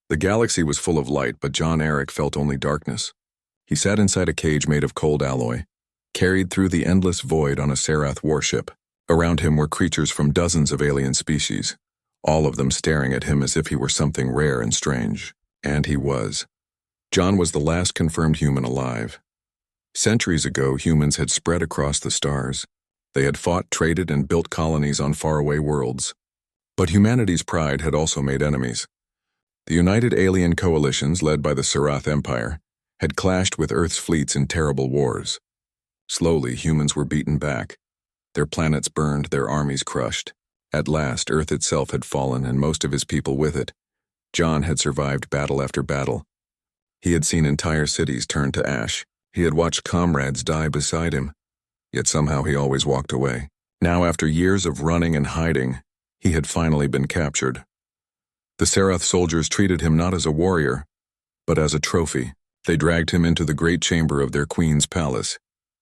The galaxy was full of light, but John Eric felt only darkness. He sat inside a cage made of cold alloy, carried through the endless void on a Serath warship. Around him were creatures from dozens of alien species, all of them staring at him as if he were something rare and strange. And he was. John was the last confirmed human alive. Centuries ago, humans had spread across the stars. They had fought, traded, and built colonies on faraway worlds. But humanity's pride had also made enemies. The united alien coalitions, led by the Serath Empire, had clashed with Earth's fleets in terrible wars. Slowly, humans were beaten back. Their planets burned, their armies crushed. At last, Earth itself had fallen, and most of his people with it. John had survived battle after battle. He had seen entire cities turn to ash. He had watched comrades die beside him. Yet somehow he always walked away. Now, after years of running and hiding, he had finally been captured. The Serath soldiers treated him not as a warrior, but as a trophy. They dragged him into the great chamber of their queen's palace,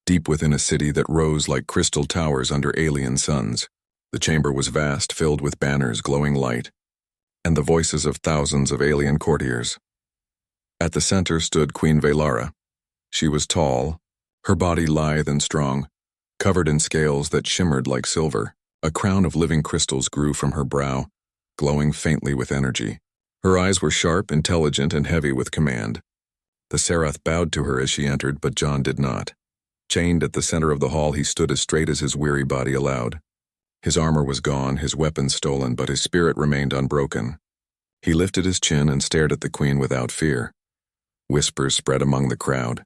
deep within a city that rose like crystal towers under alien suns. The chamber was vast, filled with banners, glowing light, and the voices of thousands of alien courtiers. At the center stood Queen Velara. She was tall, her body lithe and strong, covered in scales that shimmered like silver. A crown of living crystals grew from her brow, glowing faintly with energy. Her eyes were sharp, intelligent, and heavy with command. The Serath bowed to her as she entered, but John did not. Chained at the center of the hall, he stood as straight as his weary body allowed. His armor was gone, his weapons stolen, but his spirit remained unbroken. He lifted his chin and stared at the queen without fear. Whispers spread among the crowd.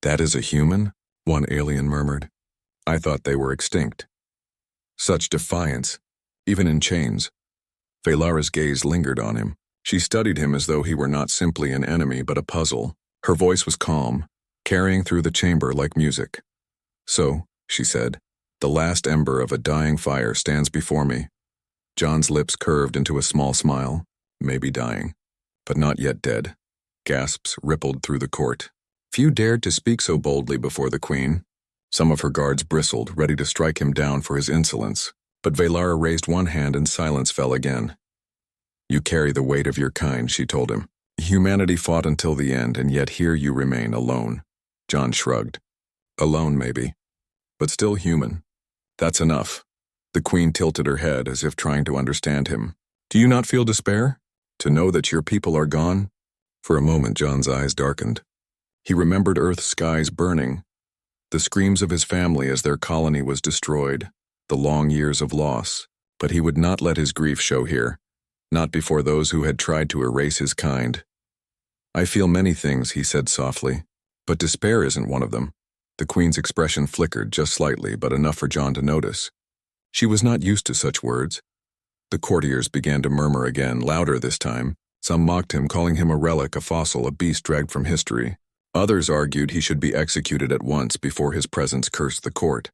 "That is a human?" one alien murmured. "I thought they were extinct." Such defiance, even in chains. Velara's gaze lingered on him. She studied him as though he were not simply an enemy but a puzzle. Her voice was calm, carrying through the chamber like music. "So," she said, "the last ember of a dying fire stands before me." John's lips curved into a small smile. Maybe dying, but not yet dead. Gasps rippled through the court. Few dared to speak so boldly before the queen. Some of her guards bristled, ready to strike him down for his insolence. But Velara raised one hand and silence fell again. "You carry the weight of your kind," she told him. "Humanity fought until the end, and yet here you remain alone." John shrugged. "Alone, maybe, but still human. That's enough." The queen tilted her head as if trying to understand him. "Do you not feel despair? To know that your people are gone?" For a moment, John's eyes darkened. He remembered Earth's skies burning, the screams of his family as their colony was destroyed, the long years of loss. But he would not let his grief show here, not before those who had tried to erase his kind. "I feel many things," he said softly, "but despair isn't one of them." The queen's expression flickered just slightly, but enough for John to notice. She was not used to such words. The courtiers began to murmur again, louder this time. Some mocked him, calling him a relic, a fossil, a beast dragged from history. Others argued he should be executed at once before his presence cursed the court.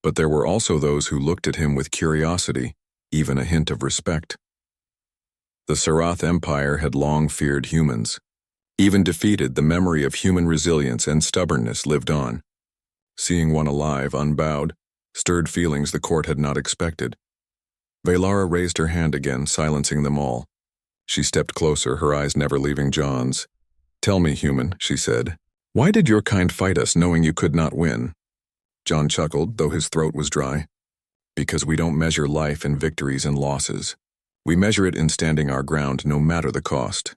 But there were also those who looked at him with curiosity, even a hint of respect. The Serath Empire had long feared humans. Even defeated, the memory of human resilience and stubbornness lived on. Seeing one alive, unbowed, stirred feelings the court had not expected. Velara raised her hand again, silencing them all. She stepped closer, her eyes never leaving John's. "Tell me, human," she said, "why did your kind fight us knowing you could not win?" John chuckled, though his throat was dry. "Because we don't measure life in victories and losses. We measure it in standing our ground no matter the cost."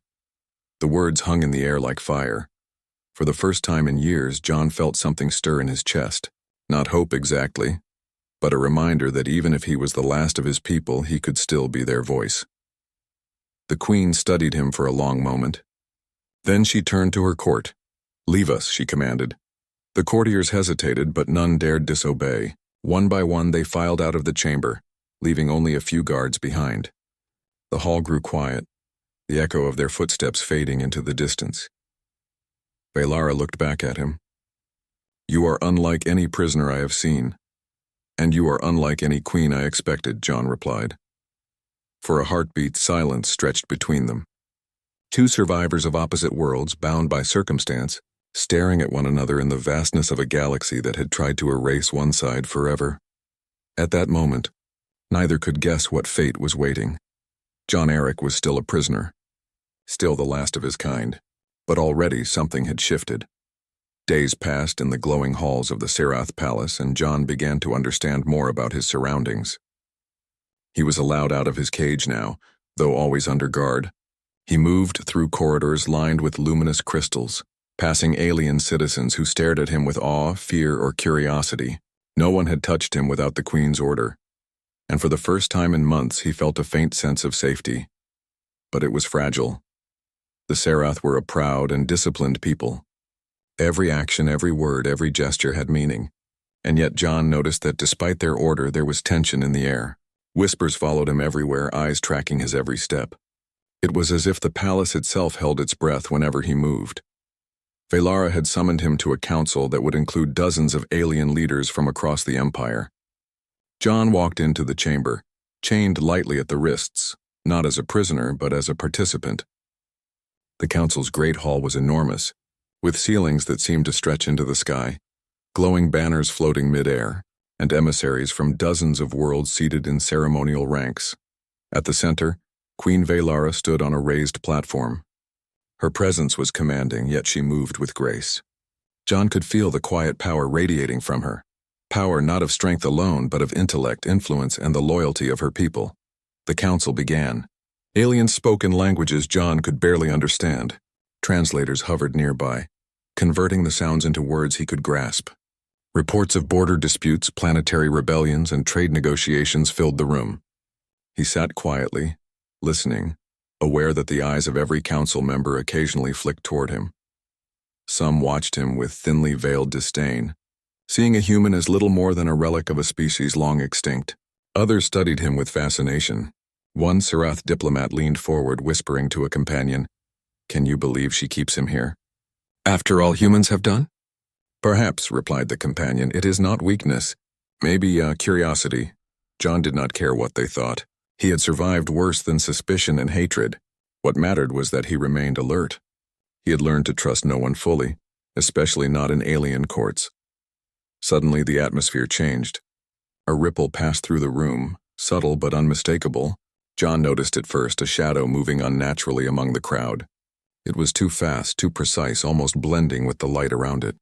The words hung in the air like fire. For the first time in years, John felt something stir in his chest. Not hope exactly, but a reminder that even if he was the last of his people, he could still be their voice. The queen studied him for a long moment. Then she turned to her court. "Leave us," she commanded. The courtiers hesitated, but none dared disobey. One by one, they filed out of the chamber, leaving only a few guards behind. The hall grew quiet, the echo of their footsteps fading into the distance. Velara looked back at him. "You are unlike any prisoner I have seen, and you are unlike any queen I expected," John replied. For a heartbeat, silence stretched between them. Two survivors of opposite worlds, bound by circumstance, staring at one another in the vastness of a galaxy that had tried to erase one side forever. At that moment, neither could guess what fate was waiting. John Eric was still a prisoner. still the last of his kind. But already something had shifted. Days passed in the glowing halls of the Serath Palace, and John began to understand more about his surroundings. He was allowed out of his cage now, though always under guard. He moved through corridors lined with luminous crystals, passing alien citizens who stared at him with awe, fear, or curiosity. No one had touched him without the Queen's order, and for the first time in months he felt a faint sense of safety. But it was fragile. The Serath were a proud and disciplined people. Every action, every word, every gesture had meaning, and yet John noticed that despite their order there was tension in the air. Whispers followed him everywhere, eyes tracking his every step. It was as if the palace itself held its breath whenever he moved. Velara had summoned him to a council that would include dozens of alien leaders from across the Empire. John walked into the chamber, chained lightly at the wrists, not as a prisoner but as a participant. The council's great hall was enormous, with ceilings that seemed to stretch into the sky, glowing banners floating mid-air, and emissaries from dozens of worlds seated in ceremonial ranks. At the center, Queen Velara stood on a raised platform. Her presence was commanding, yet she moved with grace. John could feel the quiet power radiating from her. Power not of strength alone, but of intellect, influence, and the loyalty of her people. The council began. Aliens spoke in languages John could barely understand. Translators hovered nearby, converting the sounds into words he could grasp. Reports of border disputes, planetary rebellions, and trade negotiations filled the room. He sat quietly, listening, aware that the eyes of every council member occasionally flicked toward him. Some watched him with thinly veiled disdain, seeing a human as little more than a relic of a species long extinct. Others studied him with fascination. One Serath diplomat leaned forward, whispering to a companion, "Can you believe she keeps him here? After all humans have done?" "Perhaps," replied the companion. "It is not weakness. Maybe curiosity." John did not care what they thought. He had survived worse than suspicion and hatred. What mattered was that he remained alert. He had learned to trust no one fully, especially not in alien courts. Suddenly the atmosphere changed. A ripple passed through the room, subtle but unmistakable. John noticed at first a shadow moving unnaturally among the crowd. It was too fast, too precise, almost blending with the light around it.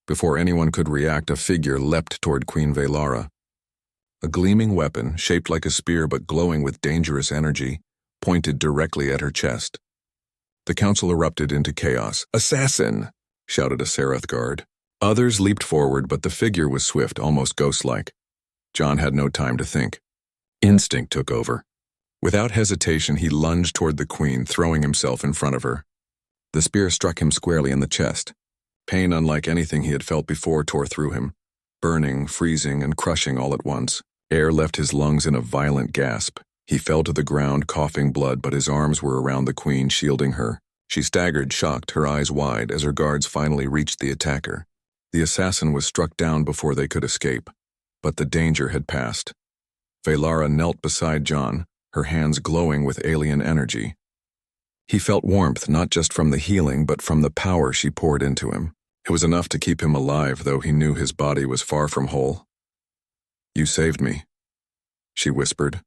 Before anyone could react, a figure leapt toward Queen Velara. A gleaming weapon, shaped like a spear but glowing with dangerous energy, pointed directly at her chest. The council erupted into chaos. "Assassin!" shouted a Serath guard. Others leaped forward, but the figure was swift, almost ghost-like. John had no time to think. Instinct took over. Without hesitation, he lunged toward the queen, throwing himself in front of her. The spear struck him squarely in the chest. Pain unlike anything he had felt before tore through him, burning, freezing, and crushing all at once. Air left his lungs in a violent gasp. He fell to the ground, coughing blood, but his arms were around the queen, shielding her. She staggered, shocked, her eyes wide, as her guards finally reached the attacker. The assassin was struck down before they could escape, but the danger had passed. Velara knelt beside John, her hands glowing with alien energy. He felt warmth not just from the healing, but from the power she poured into him. It was enough to keep him alive, though he knew his body was far from whole. "You saved me," she whispered,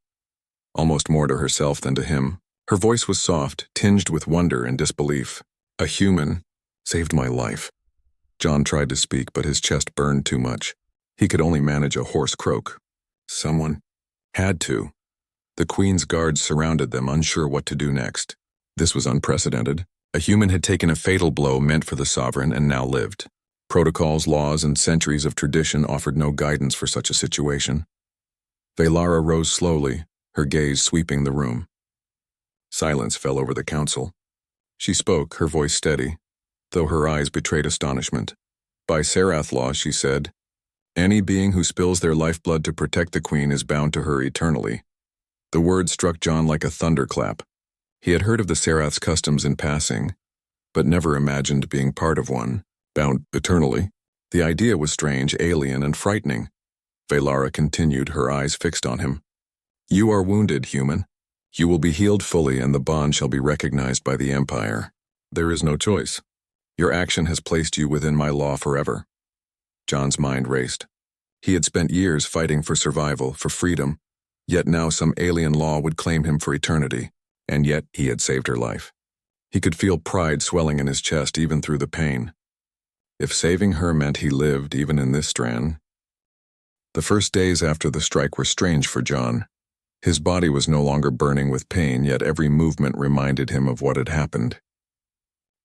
almost more to herself than to him. Her voice was soft, tinged with wonder and disbelief. "A human saved my life." John tried to speak, but his chest burned too much. He could only manage a hoarse croak. Someone had to. The Queen's guards surrounded them, unsure what to do next. This was unprecedented. A human had taken a fatal blow meant for the sovereign and now lived. Protocols, laws, and centuries of tradition offered no guidance for such a situation. Velara rose slowly, her gaze sweeping the room. Silence fell over the council. She spoke, her voice steady, though her eyes betrayed astonishment. "By Serath law," she said, "any being who spills their lifeblood to protect the Queen is bound to her eternally." The word struck John like a thunderclap. He had heard of the Serath's customs in passing, but never imagined being part of one, bound eternally. The idea was strange, alien, and frightening. Velara continued, her eyes fixed on him. "You are wounded, human. You will be healed fully, and the bond shall be recognized by the Empire. There is no choice. Your action has placed you within my law forever." John's mind raced. He had spent years fighting for survival, for freedom, yet now some alien law would claim him for eternity, and yet he had saved her life. He could feel pride swelling in his chest even through the pain. If saving her meant he lived even in this strand. The first days after the strike were strange for John. His body was no longer burning with pain, yet every movement reminded him of what had happened.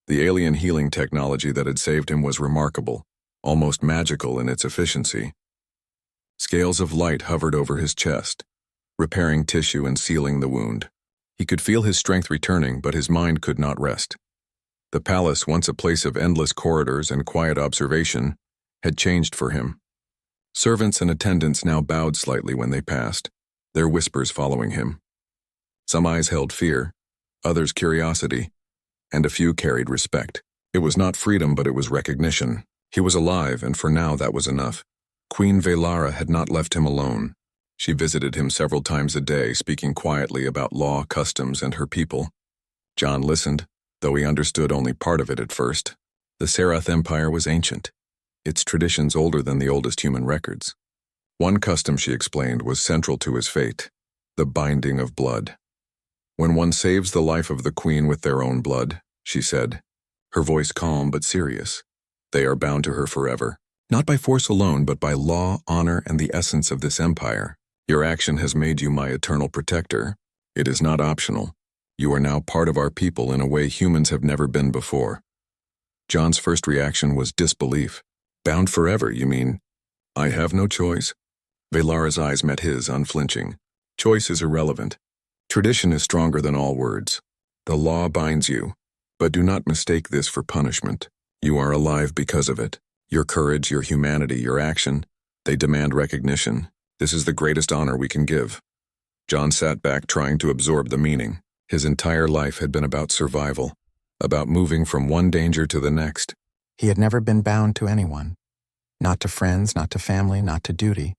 The alien healing technology that had saved him was remarkable, almost magical in its efficiency. Scales of light hovered over his chest, repairing tissue and sealing the wound. He could feel his strength returning, but his mind could not rest. The palace, once a place of endless corridors and quiet observation, had changed for him. Servants and attendants now bowed slightly when they passed, their whispers following him. Some eyes held fear, others curiosity, and a few carried respect. It was not freedom, but it was recognition. He was alive, and for now that was enough. Queen Velara had not left him alone. She visited him several times a day, speaking quietly about law, customs, and her people. John listened, though he understood only part of it at first. The Serath Empire was ancient, its traditions older than the oldest human records. One custom, she explained, was central to his fate: the binding of blood. When one saves the life of the queen with their own blood, she said, her voice calm but serious, they are bound to her forever, not by force alone, but by law, honor, and the essence of this empire. Your action has made you my eternal protector. It is not optional. You are now part of our people in a way humans have never been before. John's first reaction was disbelief. Bound forever, you mean? I have no choice. Velara's eyes met his, unflinching. Choice is irrelevant. Tradition is stronger than all words. The law binds you, but do not mistake this for punishment. You are alive because of it. Your courage, your humanity, your action, they demand recognition. This is the greatest honor we can give. John sat back, trying to absorb the meaning. His entire life had been about survival, about moving from one danger to the next. He had never been bound to anyone. Not to friends, not to family, not to duty.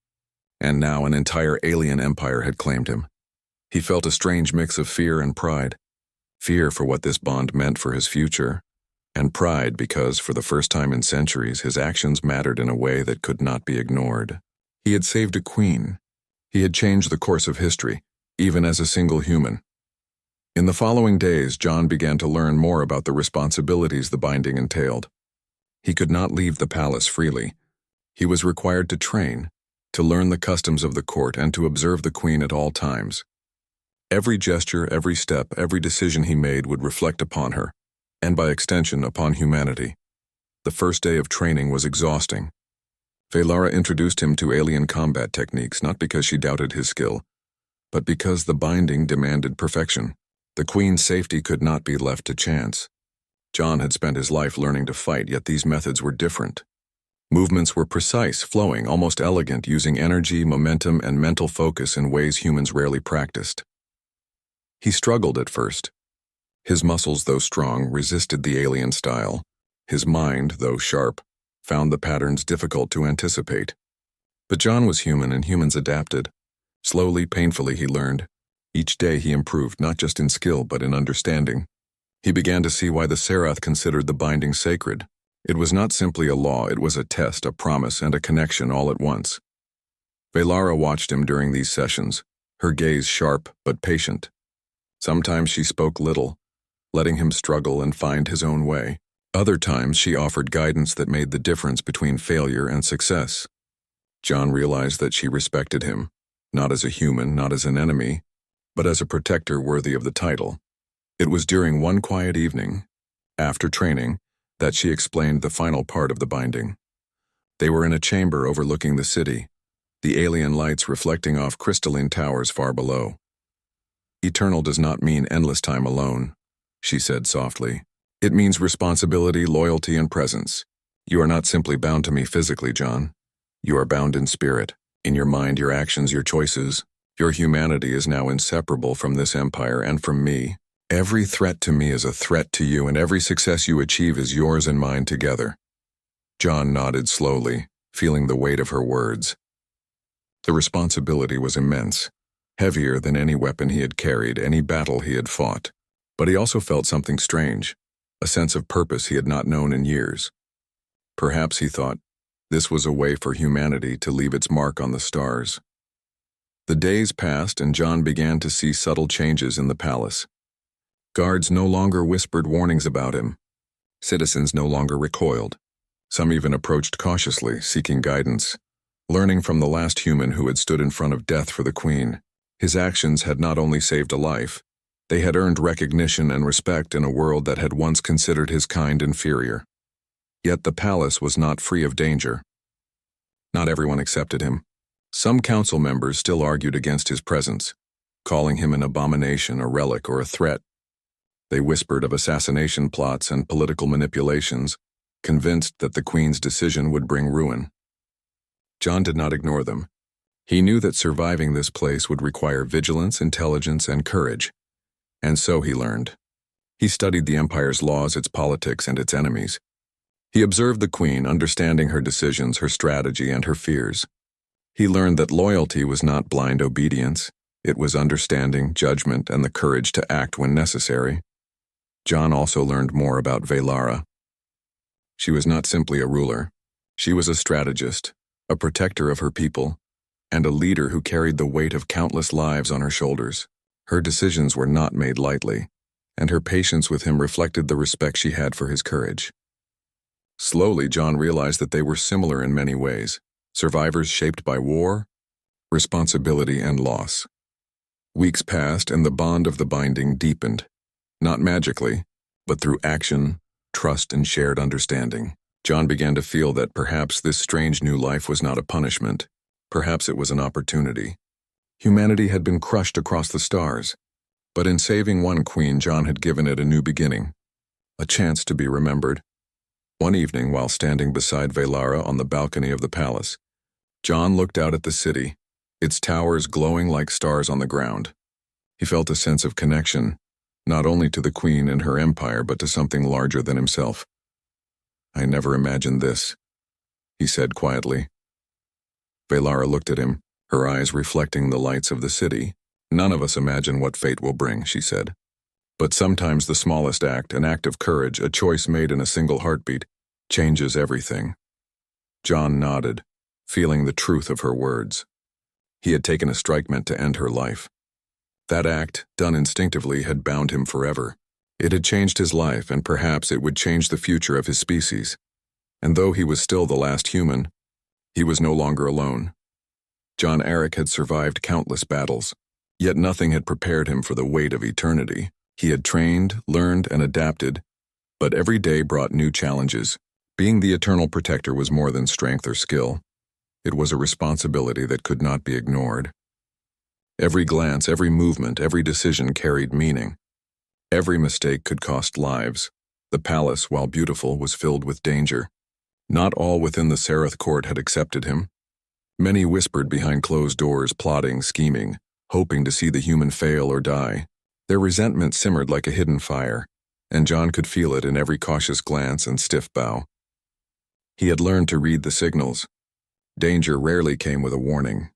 And now an entire alien empire had claimed him. He felt a strange mix of fear and pride. Fear for what this bond meant for his future, and pride because, for the first time in centuries, his actions mattered in a way that could not be ignored. He had saved a queen. He had changed the course of history, even as a single human. In the following days, John began to learn more about the responsibilities the binding entailed. He could not leave the palace freely. He was required to train, to learn the customs of the court, and to observe the queen at all times. Every gesture, every step, every decision he made would reflect upon her, and by extension upon humanity. The first day of training was exhausting. Velara introduced him to alien combat techniques, not because she doubted his skill, but because the binding demanded perfection. The queen's safety could not be left to chance. John had spent his life learning to fight, yet these methods were different. Movements were precise, flowing, almost elegant, using energy, momentum, and mental focus in ways humans rarely practiced. He struggled at first. His muscles, though strong, resisted the alien style. His mind, though sharp, found the patterns difficult to anticipate. But John was human, and humans adapted. Slowly, painfully, he learned. Each day he improved, not just in skill, but in understanding. He began to see why the Serath considered the binding sacred. It was not simply a law, it was a test, a promise, and a connection all at once. Velara watched him during these sessions, her gaze sharp but patient. Sometimes she spoke little, letting him struggle and find his own way. Other times she offered guidance that made the difference between failure and success. John realized that she respected him, not as a human, not as an enemy, but as a protector worthy of the title. It was during one quiet evening, after training, that she explained the final part of the binding. They were in a chamber overlooking the city, the alien lights reflecting off crystalline towers far below. Eternal does not mean endless time alone, she said softly. It means responsibility, loyalty, and presence. You are not simply bound to me physically, John. You are bound in spirit, in your mind, your actions, your choices. Your humanity is now inseparable from this empire and from me. Every threat to me is a threat to you, and every success you achieve is yours and mine together. John nodded slowly, feeling the weight of her words. The responsibility was immense, heavier than any weapon he had carried, any battle he had fought. But he also felt something strange, a sense of purpose he had not known in years. Perhaps, he thought, this was a way for humanity to leave its mark on the stars. The days passed, and John began to see subtle changes in the palace. Guards no longer whispered warnings about him. Citizens no longer recoiled. Some even approached cautiously, seeking guidance, learning from the last human who had stood in front of death for the queen. His actions had not only saved a life, they had earned recognition and respect in a world that had once considered his kind inferior. Yet the palace was not free of danger. Not everyone accepted him. Some council members still argued against his presence, calling him an abomination, a relic, or a threat. They whispered of assassination plots and political manipulations, convinced that the queen's decision would bring ruin. John did not ignore them. He knew that surviving this place would require vigilance, intelligence, and courage. And so he learned. He studied the empire's laws, its politics, and its enemies. He observed the queen, understanding her decisions, her strategy, and her fears. He learned that loyalty was not blind obedience. It was understanding, judgment, and the courage to act when necessary. John also learned more about Velara. She was not simply a ruler. She was a strategist, a protector of her people, and a leader who carried the weight of countless lives on her shoulders. Her decisions were not made lightly, and her patience with him reflected the respect she had for his courage. Slowly, John realized that they were similar in many ways, survivors shaped by war, responsibility, and loss. Weeks passed, and the bond of the binding deepened, not magically, but through action, trust, and shared understanding. John began to feel that perhaps this strange new life was not a punishment. Perhaps it was an opportunity. Humanity had been crushed across the stars, but in saving one queen, John had given it a new beginning, a chance to be remembered. One evening, while standing beside Velara on the balcony of the palace, John looked out at the city, its towers glowing like stars on the ground. He felt a sense of connection, not only to the queen and her empire, but to something larger than himself. "I never imagined this," he said quietly. Velara looked at him, her eyes reflecting the lights of the city. "None of us imagine what fate will bring," she said. "But sometimes the smallest act, an act of courage, a choice made in a single heartbeat, changes everything." John nodded, feeling the truth of her words. He had taken a strike meant to end her life. That act, done instinctively, had bound him forever. It had changed his life, and perhaps it would change the future of his species. And though he was still the last human, he was no longer alone. John Eric had survived countless battles, yet nothing had prepared him for the weight of eternity. He had trained, learned, and adapted, but every day brought new challenges. Being the eternal protector was more than strength or skill. It was a responsibility that could not be ignored. Every glance, every movement, every decision carried meaning. Every mistake could cost lives. The palace, while beautiful, was filled with danger. Not all within the Sereth court had accepted him. Many whispered behind closed doors, plotting, scheming, hoping to see the human fail or die. Their resentment simmered like a hidden fire, and John could feel it in every cautious glance and stiff bow. He had learned to read the signals. Danger rarely came with a warning.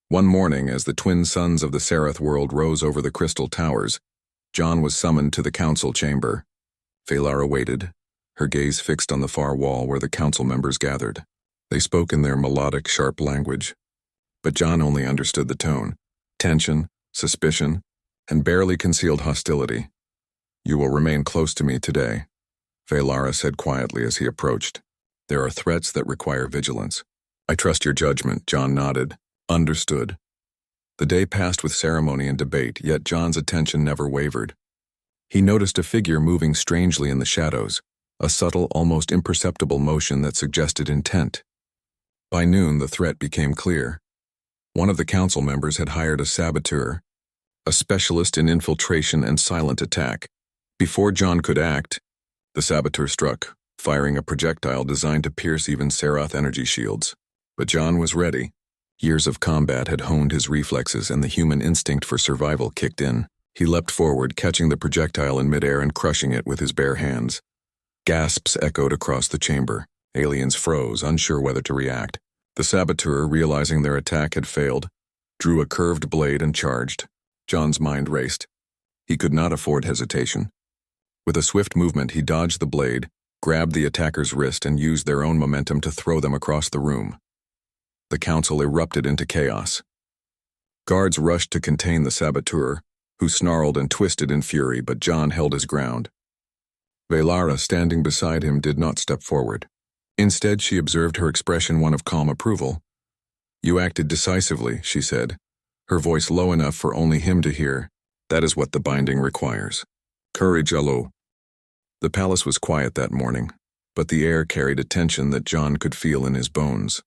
One morning, as the twin suns of the Sereth world rose over the crystal towers, John was summoned to the council chamber. Velara waited, her gaze fixed on the far wall where the council members gathered. They spoke in their melodic, sharp language, but John only understood the tone: tension, suspicion, and barely concealed hostility. "You will remain close to me today," Velara said quietly as he approached. "There are threats that require vigilance." "I trust your judgment," John nodded. "Understood." The day passed with ceremony and debate, yet John's attention never wavered. He noticed a figure moving strangely in the shadows, a subtle, almost imperceptible motion that suggested intent. By noon, the threat became clear. One of the council members had hired a saboteur, a specialist in infiltration and silent attack. Before John could act, the saboteur struck, firing a projectile designed to pierce even Serath energy shields. But John was ready. Years of combat had honed his reflexes, and the human instinct for survival kicked in. He leapt forward, catching the projectile in midair and crushing it with his bare hands. Gasps echoed across the chamber. Aliens froze, unsure whether to react. The saboteur, realizing their attack had failed, drew a curved blade and charged. John's mind raced. He could not afford hesitation. With a swift movement, he dodged the blade, grabbed the attacker's wrist, and used their own momentum to throw them across the room. The council erupted into chaos. Guards rushed to contain the saboteur, who snarled and twisted in fury, but John held his ground. Velara, standing beside him, did not step forward. Instead, she observed her expression one of calm approval. "You acted decisively," she said, her voice low enough for only him to hear. "That is what the binding requires. Courage, Alo." The palace was quiet that morning, but the air carried a tension that John could feel in his bones.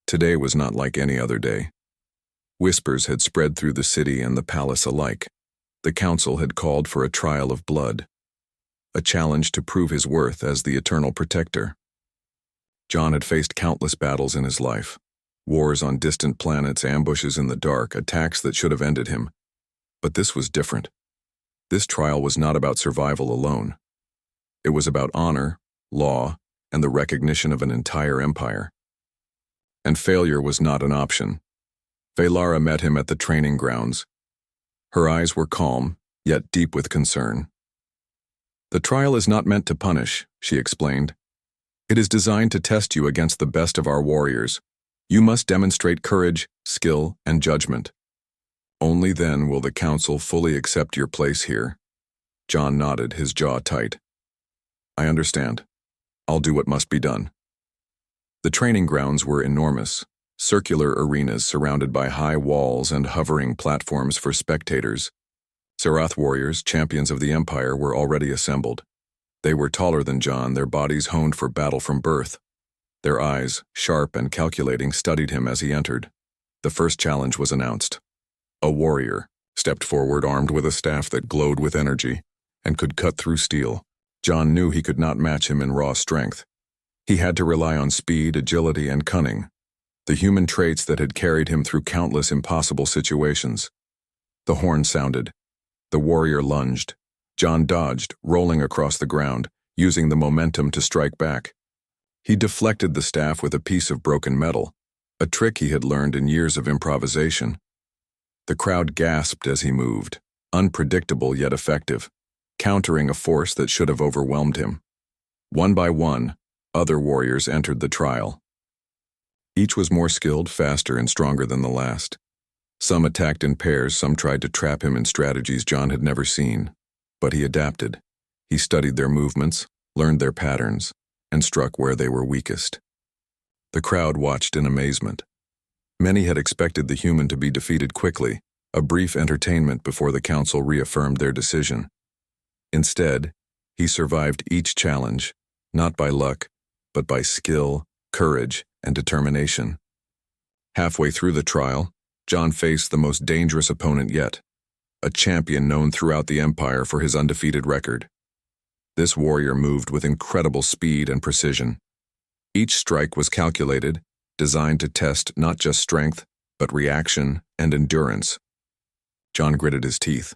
Today was not like any other day. Whispers had spread through the city and the palace alike. The council had called for a trial of blood, a challenge to prove his worth as the eternal protector. John had faced countless battles in his life. Wars on distant planets, ambushes in the dark, attacks that should have ended him. But this was different. This trial was not about survival alone. It was about honor, law, and the recognition of an entire empire. And failure was not an option. Velara met him at the training grounds. Her eyes were calm, yet deep with concern. "The trial is not meant to punish," she explained. "It is designed to test you against the best of our warriors. You must demonstrate courage, skill, and judgment. Only then will the council fully accept your place here." John nodded, his jaw tight. "I understand. I'll do what must be done." The training grounds were enormous, circular arenas surrounded by high walls and hovering platforms for spectators. Serath warriors, champions of the Empire, were already assembled. They were taller than John, their bodies honed for battle from birth. Their eyes, sharp and calculating, studied him as he entered. The first challenge was announced. A warrior stepped forward armed with a staff that glowed with energy and could cut through steel. John knew he could not match him in raw strength. He had to rely on speed, agility, and cunning, the human traits that had carried him through countless impossible situations. The horn sounded. The warrior lunged. John dodged, rolling across the ground, using the momentum to strike back. He deflected the staff with a piece of broken metal, a trick he had learned in years of improvisation. The crowd gasped as he moved, unpredictable yet effective, countering a force that should have overwhelmed him. One by one, other warriors entered the trial. Each was more skilled, faster, and stronger than the last. Some attacked in pairs, some tried to trap him in strategies John had never seen. But he adapted. He studied their movements, learned their patterns, and struck where they were weakest. The crowd watched in amazement. Many had expected the human to be defeated quickly, a brief entertainment before the council reaffirmed their decision. Instead, he survived each challenge, not by luck, but by skill, courage, and determination. Halfway through the trial, John faced the most dangerous opponent yet, a champion known throughout the Empire for his undefeated record. This warrior moved with incredible speed and precision. Each strike was calculated, designed to test not just strength, but reaction and endurance. John gritted his teeth.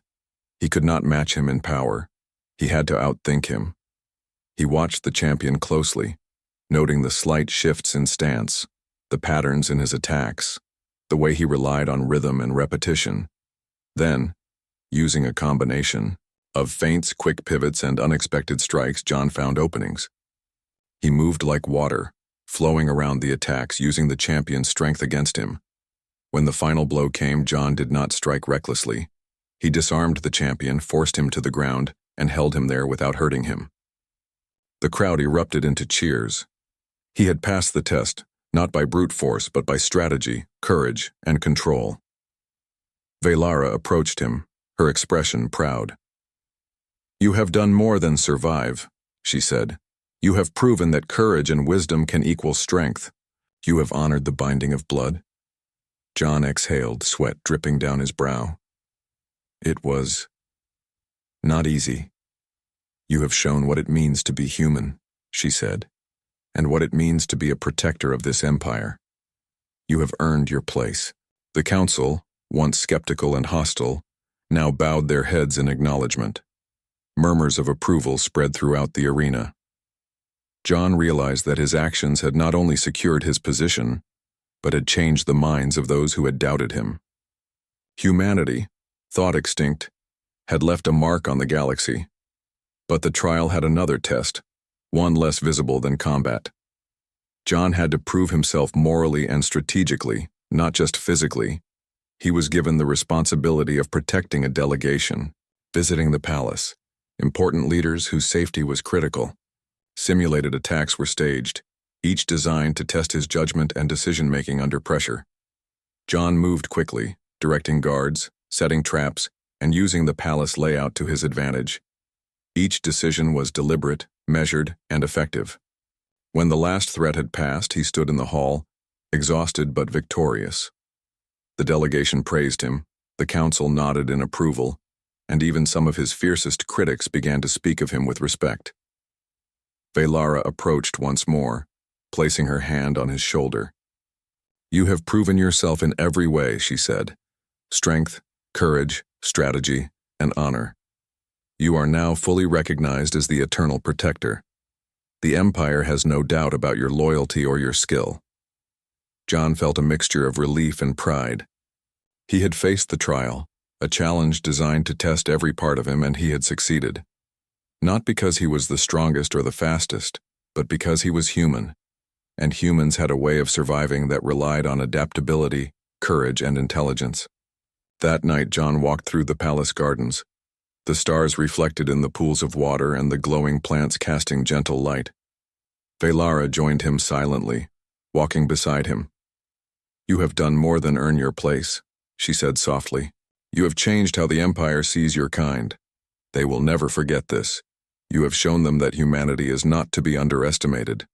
He could not match him in power. He had to outthink him. He watched the champion closely, noting the slight shifts in stance, the patterns in his attacks, the way he relied on rhythm and repetition. Then, using a combination of feints, quick pivots, and unexpected strikes, John found openings. He moved like water, flowing around the attacks, using the champion's strength against him. When the final blow came, John did not strike recklessly. He disarmed the champion, forced him to the ground, and held him there without hurting him. The crowd erupted into cheers. He had passed the test, not by brute force, but by strategy, courage, and control. Velara approached him, her expression proud. "You have done more than survive," she said. "You have proven that courage and wisdom can equal strength. You have honored the binding of blood." John exhaled, sweat dripping down his brow. "It was not easy." "You have shown what it means to be human," she said, "and what it means to be a protector of this empire. You have earned your place." The council, once skeptical and hostile, now bowed their heads in acknowledgement. Murmurs of approval spread throughout the arena. John realized that his actions had not only secured his position, but had changed the minds of those who had doubted him. Humanity, thought extinct, had left a mark on the galaxy. But the trial had another test, one less visible than combat. John had to prove himself morally and strategically, not just physically. He was given the responsibility of protecting a delegation, visiting the palace, important leaders whose safety was critical. Simulated attacks were staged, each designed to test his judgment and decision-making under pressure. John moved quickly, directing guards, setting traps, and using the palace layout to his advantage. Each decision was deliberate, measured, and effective. When the last threat had passed, he stood in the hall, exhausted but victorious. The delegation praised him, the council nodded in approval, and even some of his fiercest critics began to speak of him with respect. Velara approached once more, placing her hand on his shoulder. "You have proven yourself in every way," she said. "Strength, courage, strategy, and honor. You are now fully recognized as the Eternal Protector. The Empire has no doubt about your loyalty or your skill." John felt a mixture of relief and pride. He had faced the trial, a challenge designed to test every part of him, and he had succeeded. Not because he was the strongest or the fastest, but because he was human, and humans had a way of surviving that relied on adaptability, courage, and intelligence. That night, John walked through the palace gardens, the stars reflected in the pools of water and the glowing plants casting gentle light. Velara joined him silently, walking beside him. "You have done more than earn your place," she said softly. "You have changed how the Empire sees your kind. They will never forget this. You have shown them that humanity is not to be underestimated."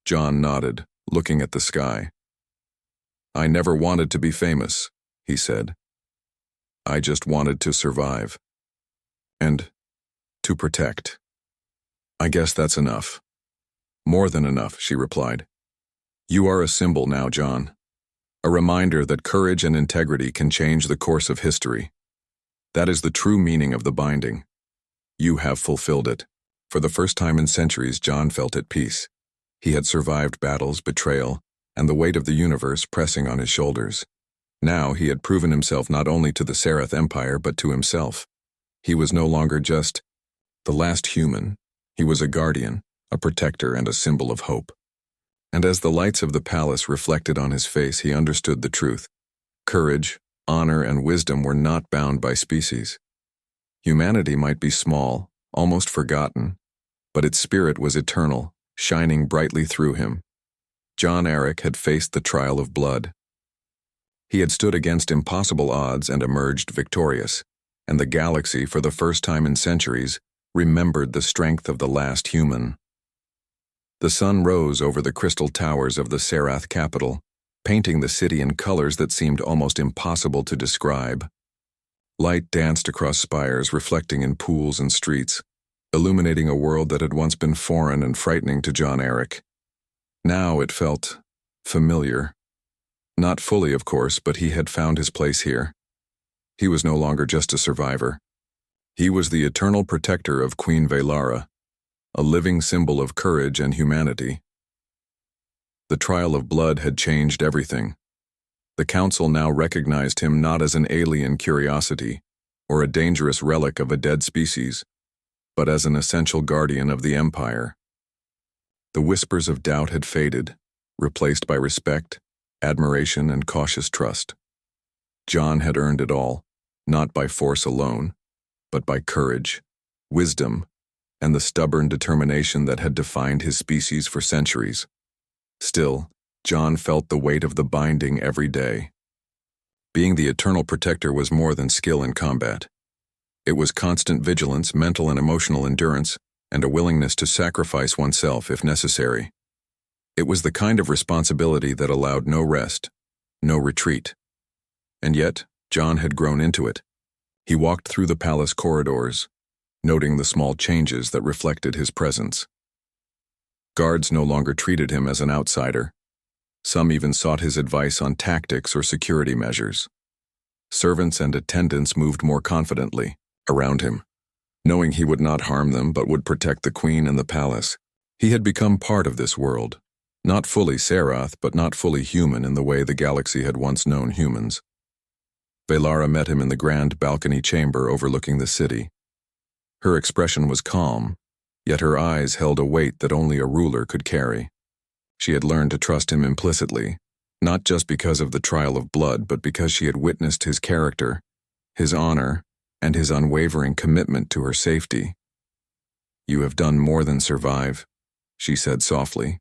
John nodded, looking at the sky. "I never wanted to be famous," he said. "I just wanted to survive. And to protect. I guess that's enough." "More than enough," she replied. "You are a symbol now, John. A reminder that courage and integrity can change the course of history. That is the true meaning of the binding. You have fulfilled it." For the first time in centuries, John felt at peace. He had survived battles, betrayal, and the weight of the universe pressing on his shoulders. Now he had proven himself not only to the Serath Empire but to himself. He was no longer just the last human. He was a guardian, a protector, and a symbol of hope. And as the lights of the palace reflected on his face, he understood the truth. Courage, honor, and wisdom were not bound by species. Humanity might be small, almost forgotten, but its spirit was eternal, shining brightly through him. John Eric had faced the trial of blood. He had stood against impossible odds and emerged victorious, and the galaxy, for the first time in centuries, remembered the strength of the last human. The sun rose over the crystal towers of the Serath capital, painting the city in colors that seemed almost impossible to describe. Light danced across spires, reflecting in pools and streets, illuminating a world that had once been foreign and frightening to John Eric. Now it felt familiar. Not fully, of course, but he had found his place here. He was no longer just a survivor. He was the eternal protector of Queen Velara, a living symbol of courage and humanity. The trial of blood had changed everything. The council now recognized him not as an alien curiosity or a dangerous relic of a dead species, but as an essential guardian of the Empire. The whispers of doubt had faded, replaced by respect, admiration, and cautious trust. John had earned it all, not by force alone, but by courage, wisdom, and the stubborn determination that had defined his species for centuries. Still, John felt the weight of the binding every day. Being the eternal protector was more than skill in combat. It was constant vigilance, mental and emotional endurance, and a willingness to sacrifice oneself if necessary. It was the kind of responsibility that allowed no rest, no retreat. And yet, John had grown into it. He walked through the palace corridors, noting the small changes that reflected his presence. Guards no longer treated him as an outsider. Some even sought his advice on tactics or security measures. Servants and attendants moved more confidently around him, knowing he would not harm them but would protect the queen and the palace. He had become part of this world, not fully Serath, but not fully human in the way the galaxy had once known humans. Velara met him in the grand balcony chamber overlooking the city. Her expression was calm, yet her eyes held a weight that only a ruler could carry. She had learned to trust him implicitly, not just because of the trial of blood, but because she had witnessed his character, his honor, and his unwavering commitment to her safety. "You have done more than survive," she said softly.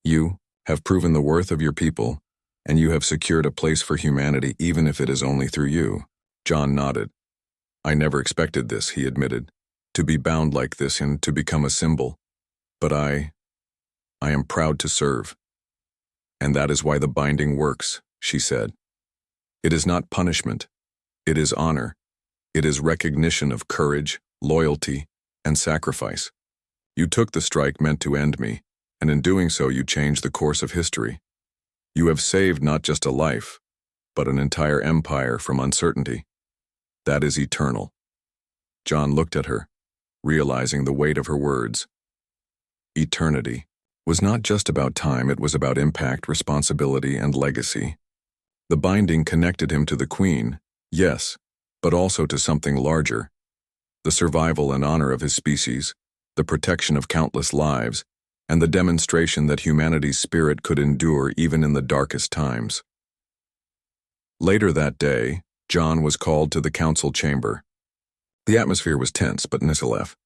"You have proven the worth of your people, and you have secured a place for humanity even if it is only through you." John nodded. "I never expected this," he admitted, "to be bound like this and to become a symbol. But I am proud to serve. And that is why the binding works," she said. "It is not punishment. It is honor. It is recognition of courage, loyalty, and sacrifice. You took the strike meant to end me, and in doing so you changed the course of history. You have saved not just a life, but an entire empire from uncertainty. That is eternal." John looked at her, realizing the weight of her words. Eternity was not just about time, it was about impact, responsibility, and legacy. The binding connected him to the Queen, yes, but also to something larger. The survival and honor of his species, the protection of countless lives, and the demonstration that humanity's spirit could endure even in the darkest times. Later that day, John was called to the council chamber. The atmosphere was tense, but Nisilev,